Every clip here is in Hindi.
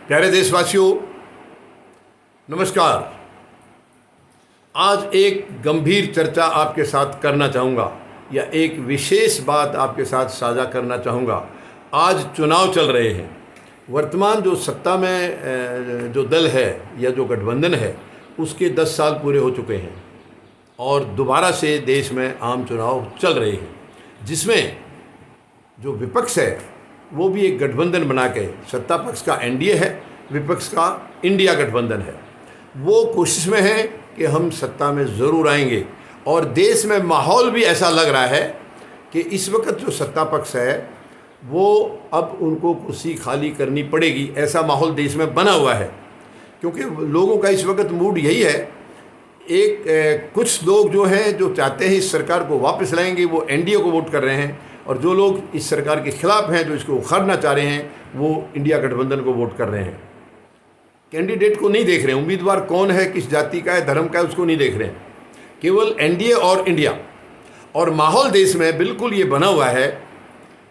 प्यारे देशवासियों, नमस्कार। आज एक गंभीर चर्चा आपके साथ करना चाहूँगा या एक विशेष बात आपके साथ साझा करना चाहूँगा। आज चुनाव चल रहे हैं। वर्तमान जो सत्ता में जो दल है या जो गठबंधन है उसके 10 साल पूरे हो चुके हैं और दोबारा से देश में आम चुनाव चल रहे हैं, जिसमें जो विपक्ष है वो भी एक गठबंधन बना के, सत्ता पक्ष का एनडीए है, विपक्ष का इंडिया गठबंधन है, वो कोशिश में है कि हम सत्ता में ज़रूर आएंगे। और देश में माहौल भी ऐसा लग रहा है कि इस वक्त जो सत्ता पक्ष है वो अब उनको कुर्सी खाली करनी पड़ेगी, ऐसा माहौल देश में बना हुआ है। क्योंकि लोगों का इस वक्त मूड यही है। कुछ लोग जो हैं जो चाहते हैं इस सरकार को वापस लाएंगे, वो एनडीए को वोट कर रहे हैं, और जो लोग इस सरकार के खिलाफ हैं, जो इसको उखाड़ना चाह रहे हैं, वो इंडिया गठबंधन को वोट कर रहे हैं। कैंडिडेट को नहीं देख रहे हैं, उम्मीदवार कौन है, किस जाति का है, धर्म का है, उसको नहीं देख रहे हैं, केवल एनडीए और इंडिया। और माहौल देश में बिल्कुल ये बना हुआ है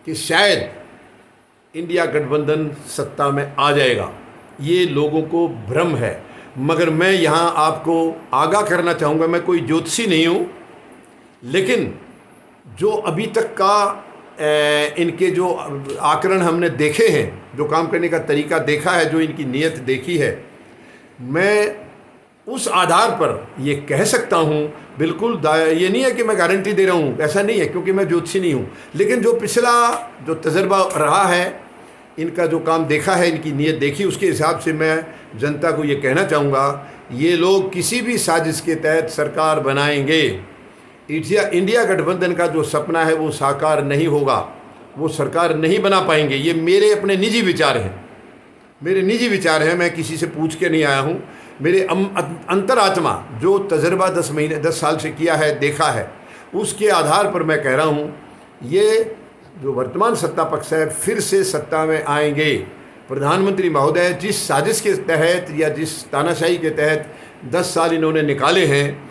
कि शायद इंडिया गठबंधन सत्ता में आ जाएगा। ये लोगों को भ्रम है। मगर मैं यहाँ आपको आगाह करना चाहूँगा, मैं कोई ज्योतिषी नहीं हूँ, लेकिन जो अभी तक का इनके जो आकरण हमने देखे हैं, जो काम करने का तरीका देखा है, जो इनकी नीयत देखी है, मैं उस आधार पर ये कह सकता हूँ। बिल्कुल ये नहीं है कि मैं गारंटी दे रहा हूँ, ऐसा नहीं है, क्योंकि मैं ज्योतिषी नहीं हूँ। लेकिन जो पिछला जो तजर्बा रहा है, इनका जो काम देखा है, इनकी नीयत देखी, उसके हिसाब से मैं जनता को ये कहना चाहूँगा, ये लोग किसी भी साजिश के तहत सरकार बनाएंगे। इंडिया गठबंधन का जो सपना है वो साकार नहीं होगा, वो सरकार नहीं बना पाएंगे। ये मेरे अपने निजी विचार हैं, मेरे निजी विचार हैं, मैं किसी से पूछ के नहीं आया हूँ। मेरे अंतरात्मा जो तजर्बा 10 साल से किया है, देखा है, उसके आधार पर मैं कह रहा हूँ, ये जो वर्तमान सत्ता पक्ष है फिर से सत्ता में आएंगे। प्रधानमंत्री महोदय जिस साजिश के तहत या जिस तानाशाही के तहत 10 साल इन्होंने निकाले हैं,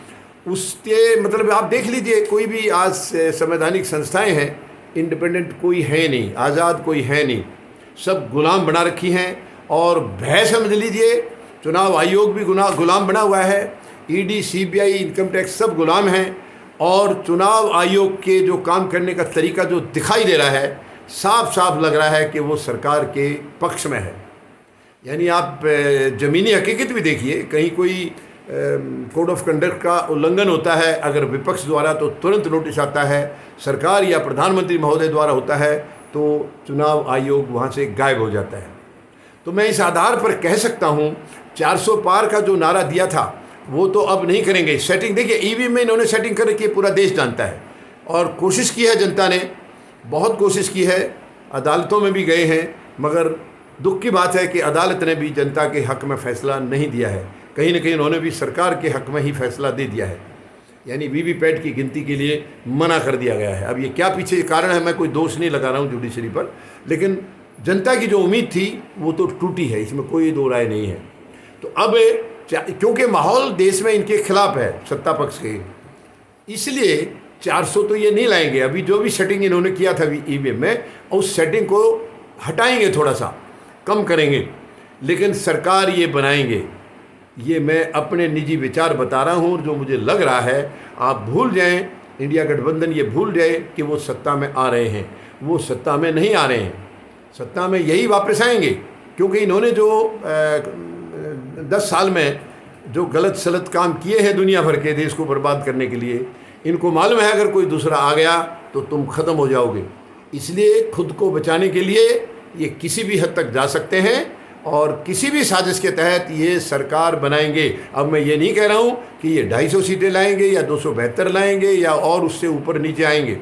उसके मतलब आप देख लीजिए, कोई भी आज संवैधानिक संस्थाएं हैं, इंडिपेंडेंट कोई है नहीं, आज़ाद कोई है नहीं, सब गुलाम बना रखी हैं। और भय समझ लीजिए, चुनाव आयोग भी गुलाम बना हुआ है, ईडी, सीबीआई, इनकम टैक्स सब गुलाम हैं। और चुनाव आयोग के जो काम करने का तरीका जो दिखाई दे रहा है, साफ साफ लग रहा है कि वो सरकार के पक्ष में है। यानी आप ज़मीनी हकीकत भी देखिए, कहीं कोई कोड ऑफ कंडक्ट का उल्लंघन होता है अगर विपक्ष द्वारा, तो तुरंत नोटिस आता है। सरकार या प्रधानमंत्री महोदय द्वारा होता है तो चुनाव आयोग वहाँ से गायब हो जाता है। तो मैं इस आधार पर कह सकता हूँ, 400 पार का जो नारा दिया था वो तो अब नहीं करेंगे। सेटिंग देखिए, ईवीएम में इन्होंने सेटिंग कर रखी है, पूरा देश जानता है। और कोशिश की है जनता ने, बहुत कोशिश की है, अदालतों में भी गए हैं, मगर दुख की बात है कि अदालत ने भी जनता के हक़ में फ़ैसला नहीं दिया है। कहीं ना कहीं उन्होंने भी सरकार के हक़ में ही फैसला दे दिया है, यानी वीवीपैट की गिनती के लिए मना कर दिया गया है। अब ये क्या पीछे कारण है, मैं कोई दोष नहीं लगा रहा हूँ जुडिशरी पर, लेकिन जनता की जो उम्मीद थी वो तो टूटी है, इसमें कोई दो राय नहीं है। तो अब क्योंकि माहौल देश में इनके खिलाफ है, सत्ता पक्ष के, इसलिए 400 तो ये नहीं लाएंगे। अभी जो भी सेटिंग इन्होंने किया था ईवीएम में, उस सेटिंग को हटाएंगे, थोड़ा सा कम करेंगे, लेकिन सरकार ये बनाएंगे। ये मैं अपने निजी विचार बता रहा हूँ, जो मुझे लग रहा है। आप भूल जाएं, इंडिया गठबंधन ये भूल जाए कि वो सत्ता में आ रहे हैं। वो सत्ता में नहीं आ रहे हैं, सत्ता में यही वापस आएंगे, क्योंकि इन्होंने जो 10 साल में जो गलत सलत काम किए हैं दुनिया भर के, देश को बर्बाद करने के लिए, इनको मालूम है अगर कोई दूसरा आ गया तो तुम ख़त्म हो जाओगे। इसलिए खुद को बचाने के लिए ये किसी भी हद तक जा सकते हैं और किसी भी साजिश के तहत ये सरकार बनाएंगे। अब मैं ये नहीं कह रहा हूँ कि ये 250 सीटें लाएंगे या 272 लाएंगे या और उससे ऊपर नीचे आएंगे,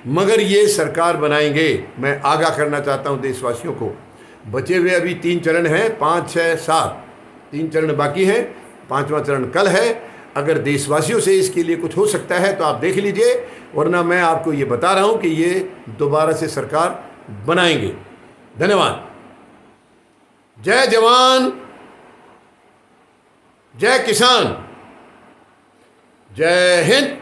मगर ये सरकार बनाएंगे। मैं आगाह करना चाहता हूँ देशवासियों को। बचे हुए अभी 3 चरण हैं, 5, 6, 7, 3 चरण बाकी हैं, 5वां चरण कल है। अगर देशवासियों से इसके लिए कुछ हो सकता है तो आप देख लीजिए, वरना मैं आपको ये बता रहा हूँ कि ये दोबारा से सरकार बनाएंगे। धन्यवाद। जय जवान, जय किसान, जय हिंद।